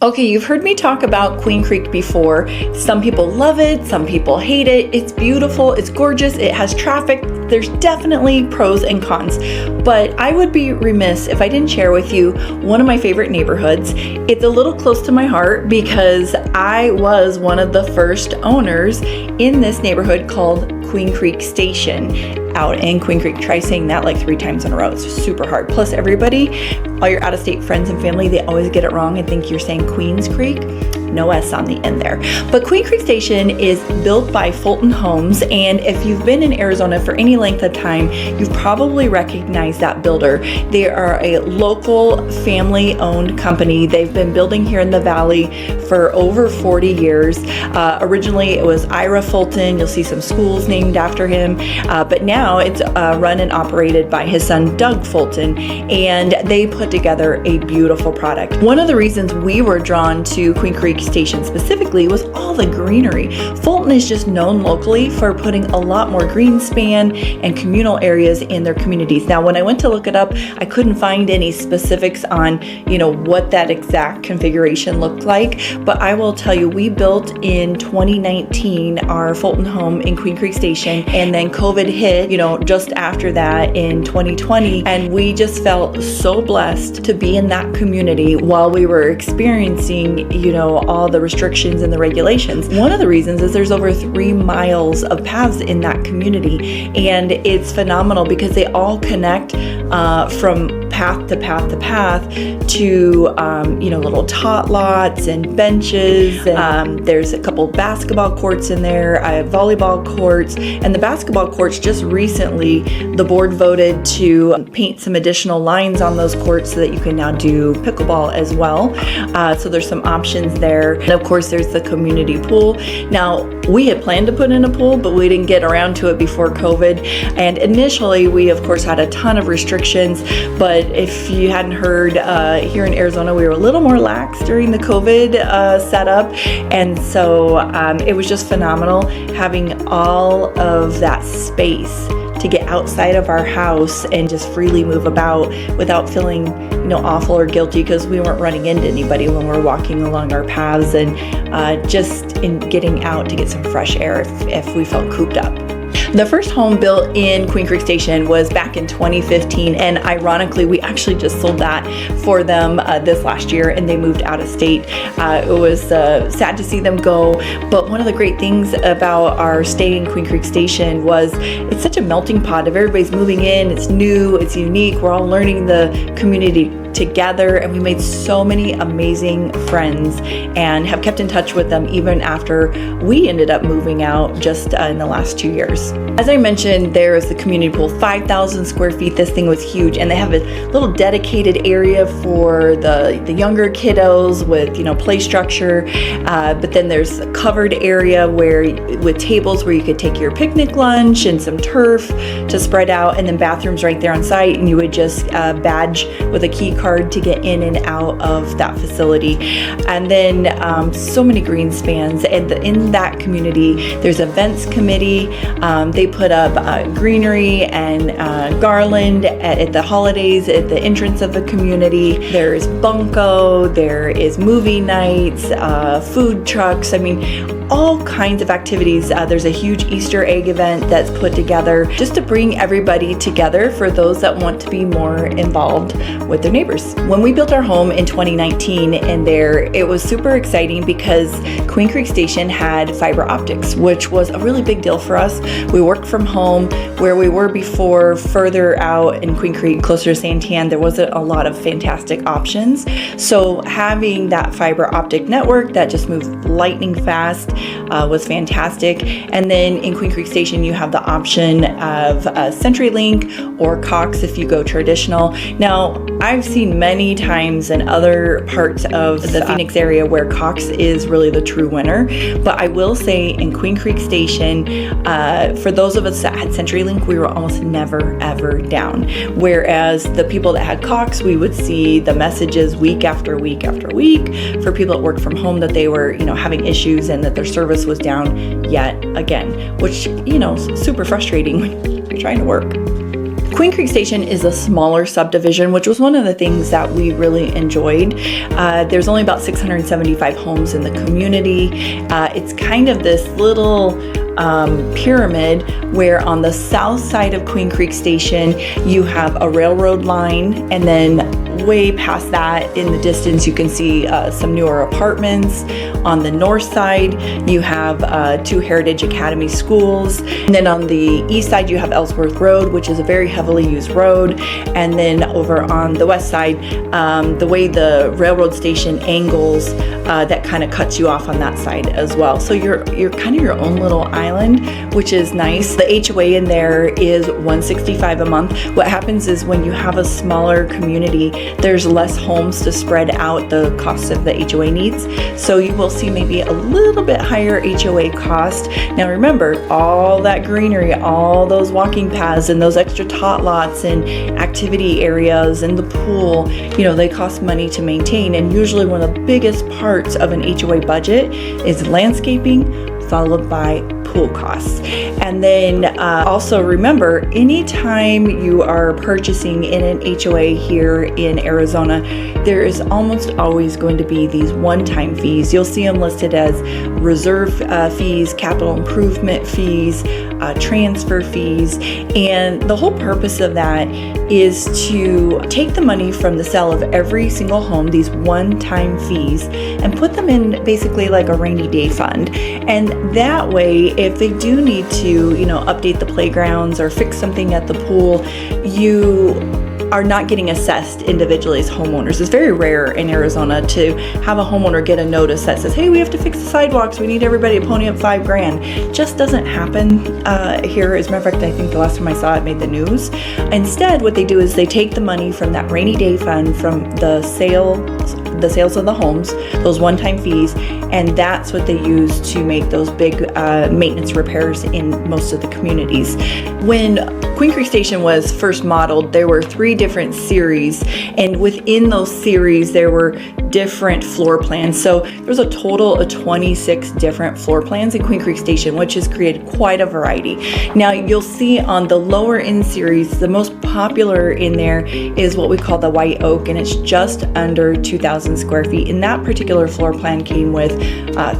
Okay, you've heard me talk about Queen Creek before. Some people love it, some people hate it. It's beautiful, it's gorgeous, it has traffic. There's definitely pros and cons, but I would be remiss if I didn't share with you one of my favorite neighborhoods. It's a little close to my heart because I was one of the first owners in this neighborhood called Queen Creek Station out in Queen Creek. Try saying that like 3 times in a row. It's super hard. Plus everybody, all your out-of-state friends and family, they always get it wrong and think you're saying Queens Creek. No S on the end there. But Queen Creek Station is built by Fulton Homes, and if you've been in Arizona for any length of time, you've probably recognized that builder. They are a local family-owned company. They've been building here in the Valley for over 40 years. Originally it was Ira Fulton. You'll see some schools named after him, but now it's run and operated by his son Doug Fulton, and they put together a beautiful product. One of the reasons we were drawn to Queen Creek Station specifically was all the greenery. Fulton is just known locally for putting a lot more green span and communal areas in their communities. Now, when I went to look it up, I couldn't find any specifics on, what that exact configuration looked like, but I will tell you, we built in 2019 our Fulton home in Queen Creek Station, and then COVID hit, just after that in 2020, and we just felt so blessed to be in that community while we were experiencing, all the restrictions and the regulations. One of the reasons is there's over 3 miles of paths in that community, and it's phenomenal because they all connect from path to path to path to little tot lots and benches, and there's a couple basketball courts in there, volleyball courts, and the basketball courts, just recently the board voted to paint some additional lines on those courts so that you can now do pickleball as well. So there's some options there. And of course there's the community pool. Now, we had planned to put in a pool, but we didn't get around to it before COVID. And initially we of course had a ton of restrictions, but if you hadn't heard, here in Arizona we were a little more lax during the COVID setup. And so it was just phenomenal having all of that space to get outside of our house and just freely move about without feeling awful or guilty because we weren't running into anybody when we're walking along our paths, and just in getting out to get some fresh air if we felt cooped up. The first home built in Queen Creek Station was back in 2015, and ironically, we actually just sold that for them this last year, and they moved out of state. It was sad to see them go, but one of the great things about our stay in Queen Creek Station was it's such a melting pot of everybody's moving in. It's new, it's unique. We're all learning the community together, and we made so many amazing friends and have kept in touch with them even after we ended up moving out just in the last 2 years. As I mentioned, there is the community pool, 5,000 square feet. This thing was huge, and they have a little dedicated area for the younger kiddos with play structure, but then there's a covered area with tables where you could take your picnic lunch and some turf to spread out, and then bathrooms right there on site, and you would just badge with a key card to get in and out of that facility. And then so many green spans, and in that community there's events committee. They put up greenery and garland at the holidays at the entrance of the community. There's bunko, there is movie nights, food trucks, all kinds of activities. There's a huge Easter egg event that's put together just to bring everybody together for those that want to be more involved with their neighbors. When we built our home in 2019 it was super exciting because Queen Creek Station had fiber optics, which was a really big deal for us. We worked from home. Where we were before, further out in Queen Creek, closer to Santan, there wasn't a lot of fantastic options. So having that fiber optic network that just moved lightning fast was fantastic. And then in Queen Creek Station, you have the option of CenturyLink or Cox if you go traditional. Now, I've seen many times in other parts of the Phoenix area where Cox is really the true winner. But I will say in Queen Creek Station, for those of us that had CenturyLink, we were almost never ever down. Whereas the people that had Cox, we would see the messages week after week after week for people that worked from home that they were, having issues and that their service was down yet again, which, super frustrating when you're trying to work. Queen Creek Station is a smaller subdivision, which was one of the things that we really enjoyed. There's only about 675 homes in the community. It's kind of this little pyramid where on the south side of Queen Creek Station you have a railroad line, and then way past that in the distance you can see some newer apartments. On the north side you have 2 Heritage Academy schools, and then on the east side you have Ellsworth Road, which is a very heavily used road. And then over on the west side, the way the railroad station angles, that kind of cuts you off on that side as well. So you're kind of your own little island, which is nice. The HOA in there is $165 a month. What happens is when you have a smaller community, there's less homes to spread out the cost of the HOA needs. So you will see maybe a little bit higher HOA cost. Now remember, all that greenery, all those walking paths and those extra tot lots and activity areas and the pool, they cost money to maintain. And usually one of the biggest parts of an HOA budget is landscaping, followed by pool costs. And then also remember, anytime you are purchasing in an HOA here in Arizona, there is almost always going to be these one-time fees. You'll see them listed as reserve fees, capital improvement fees, transfer fees. And the whole purpose of that is to take the money from the sale of every single home, these one-time fees, and put them in basically like a rainy day fund. And that way, if they do need to, update the playgrounds or fix something at the pool, you are not getting assessed individually as homeowners. It's very rare in Arizona to have a homeowner get a notice that says, hey, we have to fix the sidewalks, we need everybody to pony up $5,000. It just doesn't happen here. As a matter of fact, I think the last time I saw it made the news. Instead, what they do is they take the money from that rainy day fund from the sales of the homes, those one-time fees, and that's what they use to make those big maintenance repairs in most of the communities. When Queen Creek Station was first modeled, there were 3 different series, and within those series there were different floor plans. So there's a total of 26 different floor plans in Queen Creek Station, which has created quite a variety. Now you'll see on the lower end series, the most popular in there is what we call the white oak, and it's just under 2,000 square feet. And that particular floor plan came with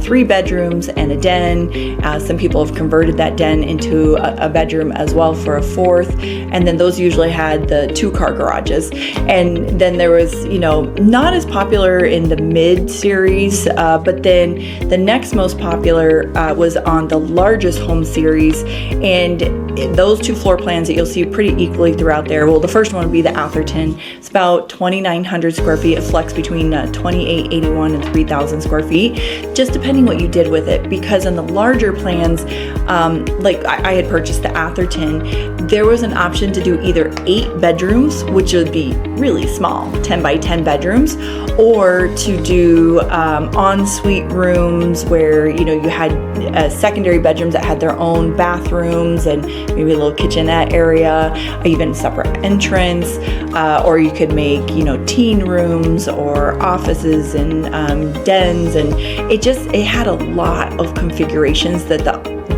3 bedrooms and a den. Some people have converted that den into a bedroom as well for a 4th. And then those usually had the 2-car garages. And then there was, not as popular in the mid series, but then the next most popular was on the largest home series. And those 2 floor plans that you'll see pretty equally throughout there. Well, the first one would be the Atherton. It's about 2,900 square feet. It flex between 2,881 and 3,000 square feet, just depending what you did with it. Because in the larger plans, like I had purchased the Atherton, there was an option to do either 8 bedrooms, which would be really small, 10 by 10 bedrooms, or to do ensuite rooms where you had secondary bedrooms that had their own bathrooms and maybe a little kitchenette area, even separate entrance, or you could make teen rooms or offices and dens, and it had a lot of configurations that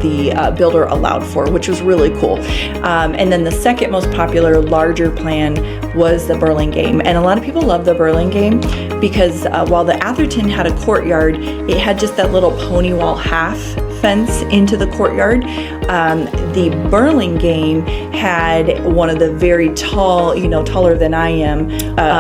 the builder allowed for, which was really cool. And then the second most popular larger plan was the Burlingame, and a lot of people love the Burlingame because while the Atherton had a courtyard, it had just that little pony wall half fence into the courtyard. The Burlingame had one of the very tall, taller than I am,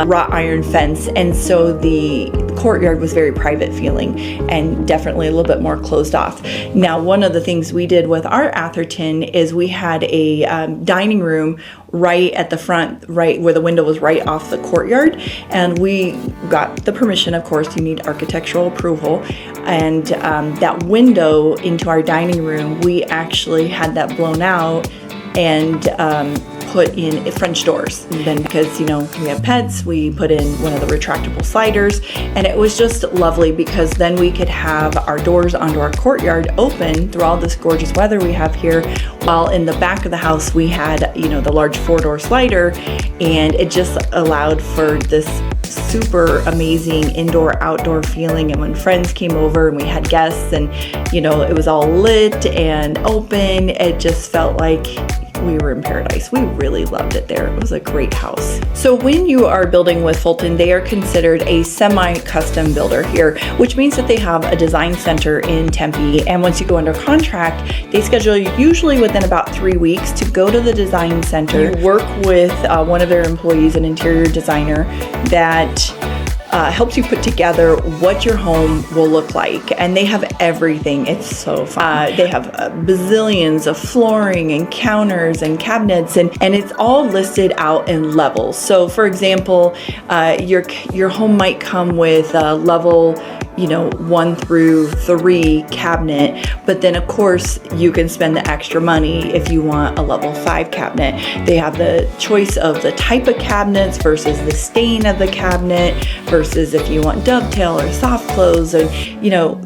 wrought iron fence, and so the courtyard was very private feeling and definitely a little bit more closed off. Now, one of the things we did with our Atherton is we had a dining room right at the front, right where the window was right off the courtyard, and we got the permission, of course, you need architectural approval, and that window into our dining room, we actually had that blown out and put in French doors. And then because, we have pets, we put in one of the retractable sliders, and it was just lovely because then we could have our doors onto our courtyard open through all this gorgeous weather we have here, while in the back of the house we had, the large 4-door slider, and it just allowed for this super amazing indoor-outdoor feeling. And when friends came over and we had guests and, it was all lit and open, it just felt like we were in paradise. We really loved it there. It was a great house. So when you are building with Fulton, they are considered a semi-custom builder here, which means that they have a design center in Tempe. And once you go under contract, they schedule you usually within about 3 weeks to go to the design center. You work with one of their employees, an interior designer, that helps you put together what your home will look like. And they have everything. It's so fun. They have bazillions of flooring and counters and cabinets, and it's all listed out in levels. So for example, your home might come with a level 1 through 3 cabinet, but then of course you can spend the extra money if you want a level 5 cabinet. They have the choice of the type of cabinets versus the stain of the cabinet versus if you want dovetail or soft close, and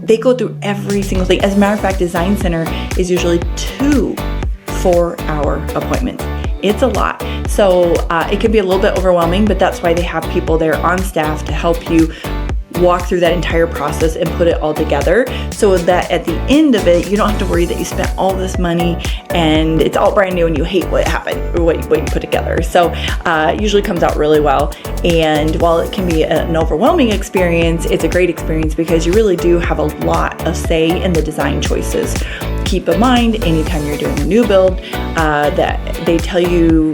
they go through every single thing. As a matter of fact, design center is usually 2 4-hour appointments. It's a lot. So it can be a little bit overwhelming, but that's why they have people there on staff to help you walk through that entire process and put it all together, so that at the end of it, you don't have to worry that you spent all this money and it's all brand new and you hate what happened or what you put together. So it usually comes out really well. And while it can be an overwhelming experience, it's a great experience because you really do have a lot of say in the design choices. Keep in mind, anytime you're doing a new build, that they tell you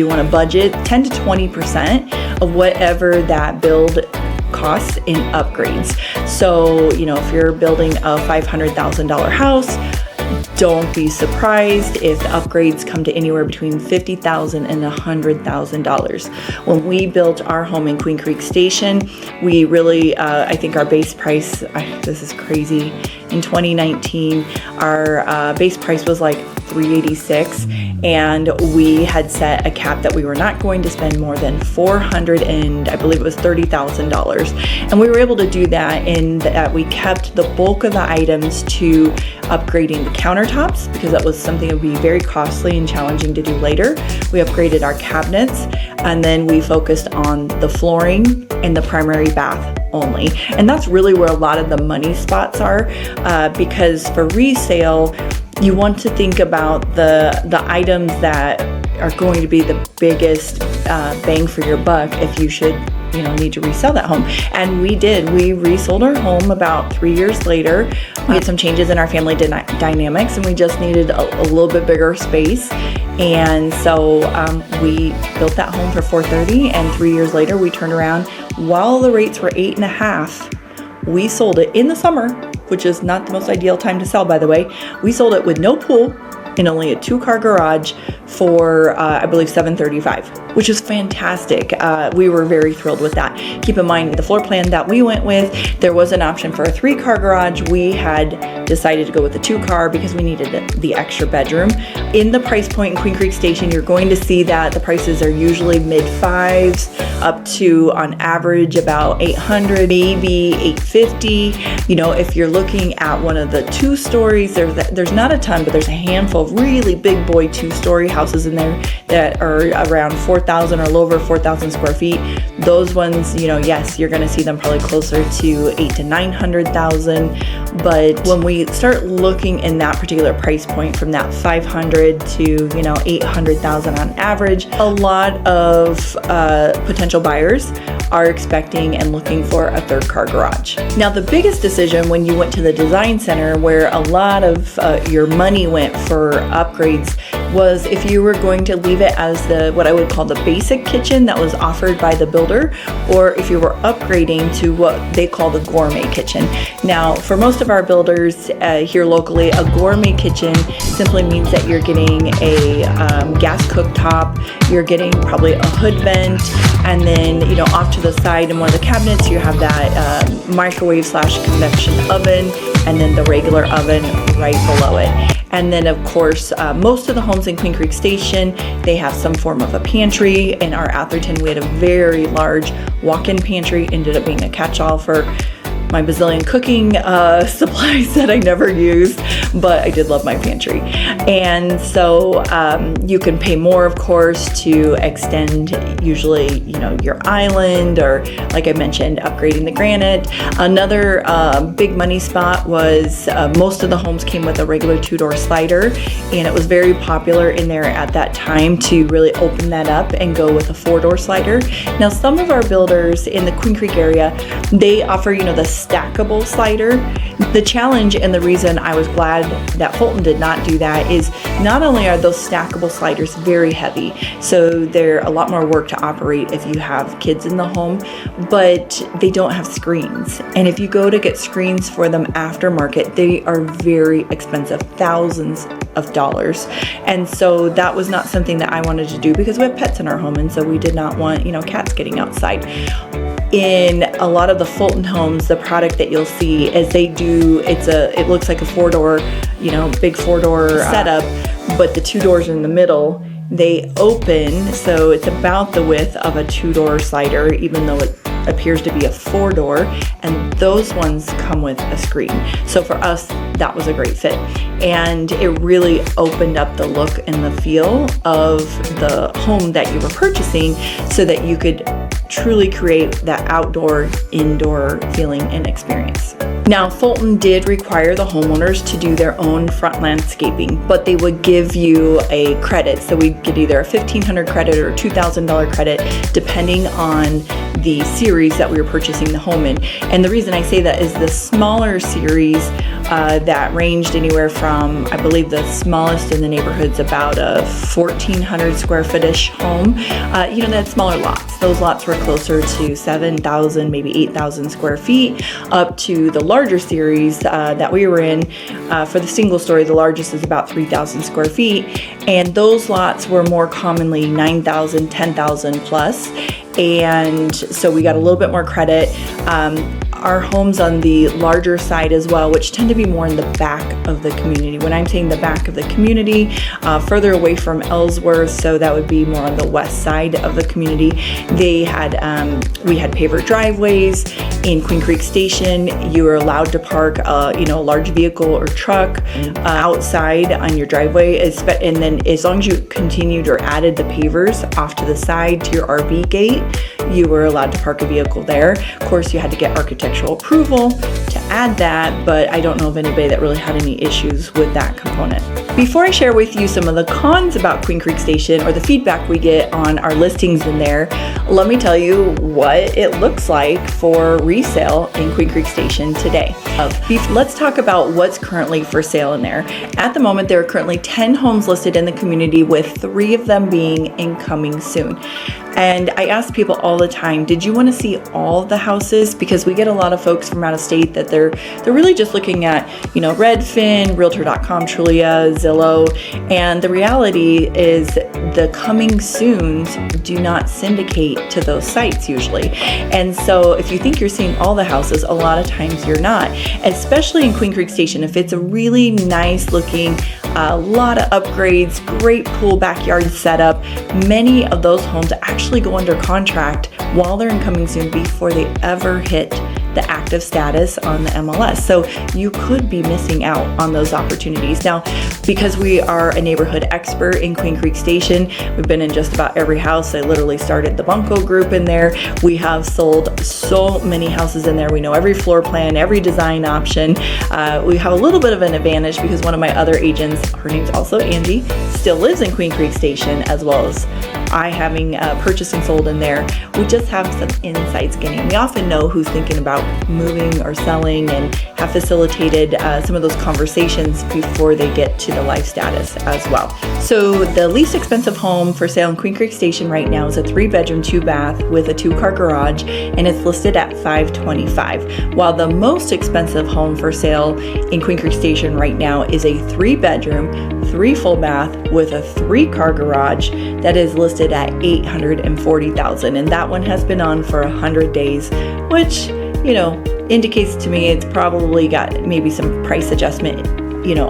want to budget 10 to 20% of whatever that build costs in upgrades. So, if you're building a $500,000 house, don't be surprised if the upgrades come to anywhere between $50,000 and $100,000. When we built our home in Queen Creek Station, we really, I think our base price, this is crazy, in 2019, our base price was like $386, and we had set a cap that we were not going to spend more than $30,000, and we were able to do that in that we kept the bulk of the items to upgrading the countertops, because that was something that would be very costly and challenging to do later. We upgraded our cabinets, and then we focused on the flooring and the primary bath only. And that's really where a lot of the money spots are, because for resale, you want to think about the items that are going to be the biggest bang for your buck if you should need to resell that home. And we did. We resold our home about 3 years later. We had some changes in our family dynamics, and we just needed a little bit bigger space. And so we built that home for $430,000, and 3 years later we turned around. While the rates were 8.5%, we sold it in the summer, which is not the most ideal time to sell, by the way. We sold it with no pool and only a 2-car garage for, I believe, $735,000, which is fantastic. We were very thrilled with that. Keep in mind, the floor plan that we went with, there was an option for a 3-car garage. We had decided to go with the 2-car because we needed the extra bedroom. In the price point in Queen Creek Station, you're going to see that the prices are usually mid-5s up to, on average, about $800, maybe $850. If you're looking at one of the 2 stories, there's not a ton, but there's a handful of really big boy 2-story houses in there that are around 4,000 or a little over 4,000 square feet. Those ones, yes, you're going to see them probably closer to 800,000 to 900,000. But when we start looking in that particular price point, from that 500 to 800,000 on average, a lot of potential buyers are expecting and looking for a 3rd-car garage. Now, the biggest decision when you went to the design center, where a lot of your money went for upgrades, was if you were going to leave it as what I would call the basic kitchen that was offered by the builder, or if you were upgrading to what they call the gourmet kitchen. Now, for most of our builders here locally, a gourmet kitchen simply means that you're getting a gas cooktop, you're getting probably a hood vent, and then off to the side in one of the cabinets you have that microwave/convection oven, and then the regular oven right below it. And then, of course, most of the homes in Queen Creek Station, they have some form of a pantry. In our Atherton, we had a very large walk-in pantry, ended up being a catch-all for my bazillion cooking supplies that I never used, but I did love my pantry. And so you can pay more, of course, to extend usually, your island, or like I mentioned, upgrading the granite. Another big money spot was most of the homes came with a regular 2-door slider, and it was very popular in there at that time to really open that up and go with a 4-door slider. Now, some of our builders in the Queen Creek area, they offer, the stackable slider. The challenge, and the reason I was glad that Fulton did not do that, is not only are those stackable sliders very heavy, so they're a lot more work to operate if you have kids in the home, but they don't have screens. And if you go to get screens for them aftermarket, they are very expensive, thousands of dollars. And so that was not something that I wanted to do, because we have pets in our home, and so we did not want, cats getting outside. In a lot of the Fulton Homes, the product that you'll see is it looks like a 4-door, big 4-door setup, but the 2 doors are in the middle. They open, so it's about the width of a 2-door slider, even though it appears to be a 4-door, and those ones come with a screen. So for us, that was a great fit, and it really opened up the look and the feel of the home that you were purchasing, so that you could truly create that outdoor, indoor feeling and experience. Now, Fulton did require the homeowners to do their own front landscaping, but they would give you a credit. So we'd get either a $1,500 credit or a $2,000 credit, depending on the series that we were purchasing the home in. And the reason I say that is the smaller series that ranged anywhere from, I believe the smallest in the neighborhood's about a 1,400 square foot-ish home. They had smaller lots. Those lots were closer to 7,000, maybe 8,000 square feet, up to the larger series that we were in. For the single story, the largest is about 3,000 square feet, and those lots were more commonly 9,000, 10,000 plus. And so we got a little bit more credit. Our homes on the larger side as well, which tend to be more in the back of the community. When I'm saying the back of the community, further away from Ellsworth, so that would be more on the west side of the community. We had paver driveways. In Queen Creek Station, you were allowed to park a large vehicle or truck outside on your driveway, and then as long as you continued or added the pavers off to the side to your RV gate, you were allowed to park a vehicle there. Of course, you had to get architectural approval to add that, but I don't know of anybody that really had any issues with that component. Before I share with you some of the cons about Queen Creek Station, or the feedback we get on our listings in there, let me tell you what it looks like for resale in Queen Creek Station today. Let's talk about what's currently for sale in there. At the moment, there are currently 10 homes listed in the community, with 3 of them being incoming soon. And I ask people all the time, did you want to see all the houses? Because we get a lot of folks from out of state that they're really just looking at, Redfin, Realtor.com, Trulia, Zillow. And the reality is the coming soons do not syndicate to those sites usually. And so if you think you're seeing all the houses, a lot of times you're not, especially in Queen Creek Station. If it's a really nice looking, a lot of upgrades, great pool backyard setup, many of those homes actually go under contract while they're incoming soon before they ever hit the active status on the MLS. So you could be missing out on those opportunities. Now, because we are a neighborhood expert in Queen Creek Station, we've been in just about every house. I literally started the Bunko group in there. We have sold so many houses in there. We know every floor plan, every design option. We have a little bit of an advantage because one of my other agents, her name's also Angie, still lives in Queen Creek Station, as well as I having purchased and sold in there. We just have some inside skinning. We often know who's thinking about moving or selling, and have facilitated some of those conversations before they get to the life status as well. So the least expensive home for sale in Queen Creek Station right now is a 3-bedroom, 2-bath with a 2-car garage, and it's listed at $525,000. While the most expensive home for sale in Queen Creek Station right now is a 3-bedroom, 3 full bath with a 3-car garage that is listed at $840,000, and that one has been on for 100 days, which indicates to me it's probably got maybe some price adjustment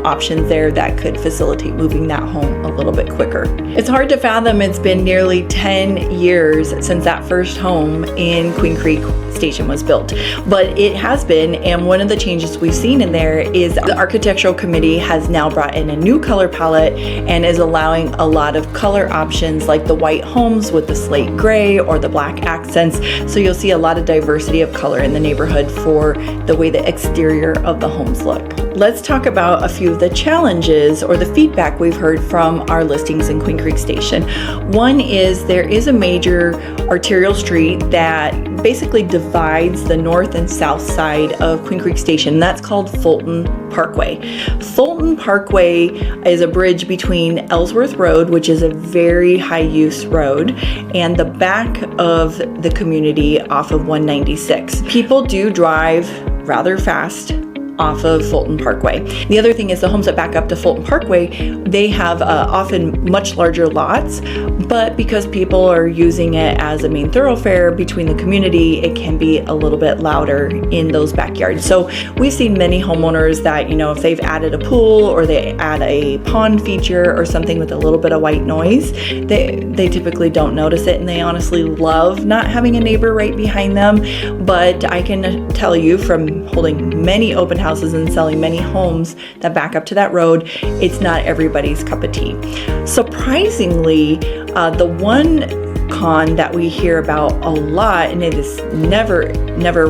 options there that could facilitate moving that home a little bit quicker. It's hard to fathom it's been nearly 10 years since that first home in Queen Creek Station was built, but it has been, and one of the changes we've seen in there is the architectural committee has now brought in a new color palette and is allowing a lot of color options like the white homes with the slate gray or the black accents. So you'll see a lot of diversity of color in the neighborhood for the way the exterior of the homes look. Let's talk about a few of the challenges or the feedback we've heard from our listings in Queen Creek Station. One is there is a major arterial street that basically divides the north and south side of Queen Creek Station. That's called Fulton Parkway. Fulton Parkway is a bridge between Ellsworth Road, which is a very high use road, and the back of the community off of 196. People do drive rather fast off of Fulton Parkway. The other thing is the homes that back up to Fulton Parkway, they have often much larger lots, but because people are using it as a main thoroughfare between the community, it can be a little bit louder in those backyards. So we've seen many homeowners that, if they've added a pool or they add a pond feature or something with a little bit of white noise, they typically don't notice it, and they honestly love not having a neighbor right behind them. But I can tell you from holding many open houses and selling many homes that back up to that road, it's not everybody's cup of tea. Surprisingly, the one con that we hear about a lot, and it is never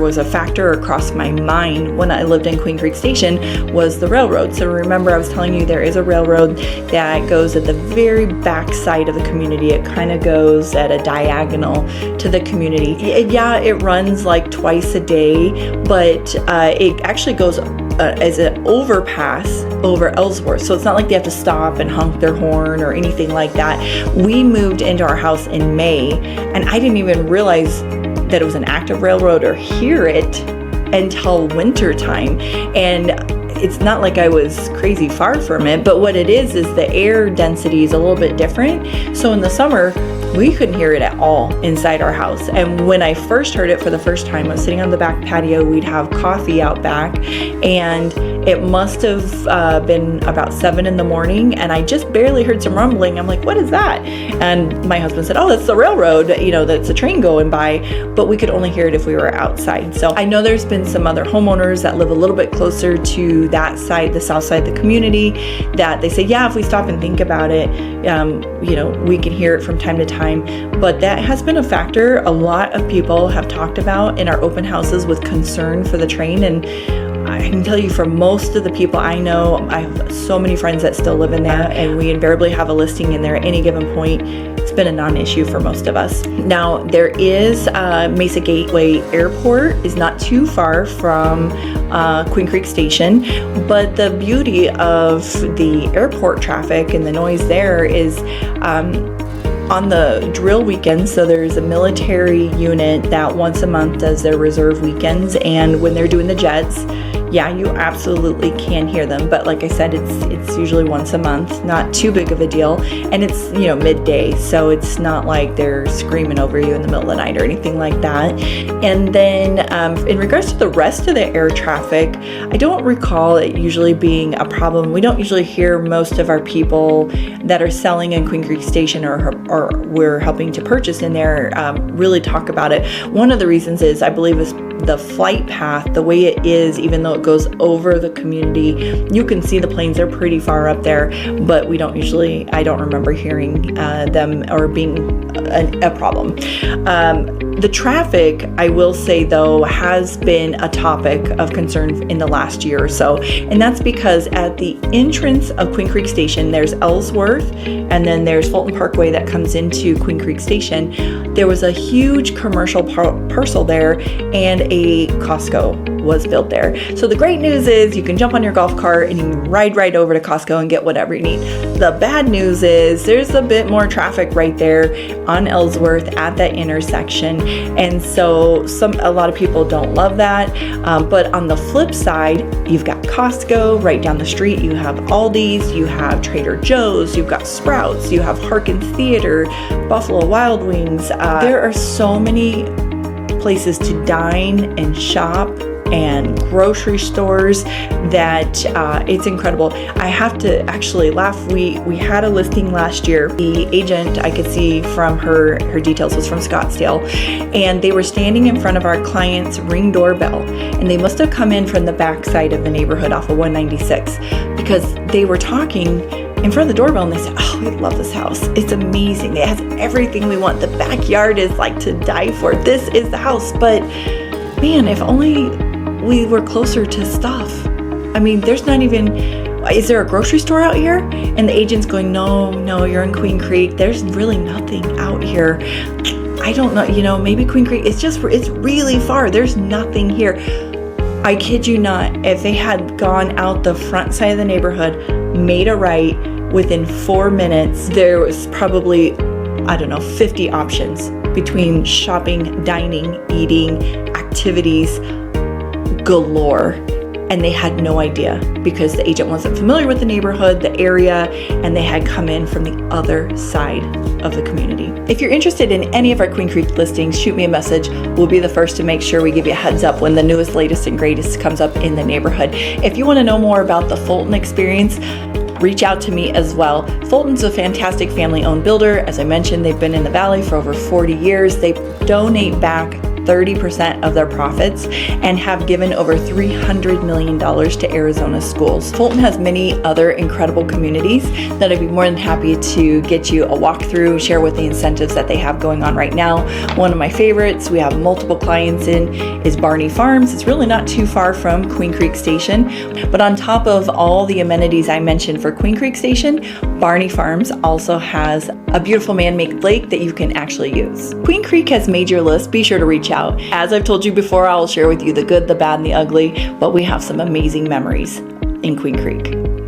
was a factor or crossed my mind when I lived in Queen Creek Station, was the railroad. So remember, I was telling you there is a railroad that goes at the very back side of the community. It kind of goes at a diagonal to the community. It runs like twice a day, but it actually goes as an overpass over Ellsworth. So it's not like they have to stop and honk their horn or anything like that. We moved into our house in May, and I didn't even realize that it was an active railroad or hear it until winter time. And it's not like I was crazy far from it, but what it is the air density is a little bit different. So in the summer, we couldn't hear it at all inside our house. And when I first heard it for the first time, I was sitting on the back patio, we'd have coffee out back, and it must have been about 7 in the morning, and I just barely heard some rumbling. I'm like, what is that? And my husband said, oh, that's the railroad, that's a train going by, but we could only hear it if we were outside. So I know there's been some other homeowners that live a little bit closer to that side, the south side of the community, that they say, yeah, if we stop and think about it, we can hear it from time to time. But that has been a factor a lot of people have talked about in our open houses with concern for the train. And I can tell you, from most of the people I know, I have so many friends that still live in there, and we invariably have a listing in there at any given point. It's been a non-issue for most of us. Now, there is Mesa Gateway Airport is not too far from Queen Creek Station, but the beauty of the airport traffic and the noise there is on the drill weekends. So there's a military unit that once a month does their reserve weekends, and when they're doing the jets, you absolutely can hear them. But like I said, it's usually once a month, not too big of a deal, and it's midday, so it's not like they're screaming over you in the middle of the night or anything like that. And then in regards to the rest of the air traffic, I don't recall it usually being a problem. We don't usually hear most of our people that are selling in Queen Creek Station or we're helping to purchase in there really talk about it. One of the reasons is, I believe, is the flight path, the way it is, even though it goes over the community, you can see the planes. They're pretty far up there, but I don't remember hearing them or being a problem. The traffic, I will say though, has been a topic of concern in the last year or so, and that's because at the entrance of Queen Creek Station, there's Ellsworth, and then there's Fulton Parkway that comes into Queen Creek Station. There was a huge commercial parcel there, and a Costco was built there. So the great news is you can jump on your golf cart and you can ride right over to Costco and get whatever you need. The bad news is there's a bit more traffic right there on Ellsworth at that intersection, and so a lot of people don't love that. But on the flip side, you've got Costco right down the street, you have Aldi's, you have Trader Joe's, you've got Sprouts, you have Harkins Theater, Buffalo Wild Wings. There are so many places to dine and shop and grocery stores that it's incredible. I have to actually laugh. We had a listing last year. The agent, I could see from her details, was from Scottsdale, and they were standing in front of our client's Ring doorbell, and they must have come in from the back side of the neighborhood off of 196, because they were talking in front of the doorbell and they said, "Oh, we love this house. It's amazing. It has everything we want. The backyard is like to die for. This is the house." But man, if only we were closer to stuff. I mean, there's not even, is there a grocery store out here? And the agent's going, no, you're in Queen Creek. There's really nothing out here. I don't know, maybe Queen Creek, it's really far. There's nothing here. I kid you not, if they had gone out the front side of the neighborhood, made a right, within 4 minutes, there was probably, 50 options between shopping, dining, eating, activities galore. And they had no idea because the agent wasn't familiar with the neighborhood, the area, and they had come in from the other side of the community. If you're interested in any of our Queen Creek listings, shoot me a message. We'll be the first to make sure we give you a heads up when the newest, latest, and greatest comes up in the neighborhood. If you want to know more about the Fulton experience, reach out to me as well. Fulton's a fantastic family-owned builder. As I mentioned, they've been in the Valley for over 40 years. They donate back 30% of their profits and have given over $300 million to Arizona schools. Fulton has many other incredible communities that I'd be more than happy to get you a walkthrough, share with the incentives that they have going on right now. One of my favorites we have multiple clients in is Barney Farms. It's really not too far from Queen Creek Station, but on top of all the amenities I mentioned for Queen Creek Station, Barney Farms also has a beautiful man-made lake that you can actually use. Queen Creek has made your list. Be sure to reach out. As I've told you before, I'll share with you the good, the bad, and the ugly, but we have some amazing memories in Queen Creek.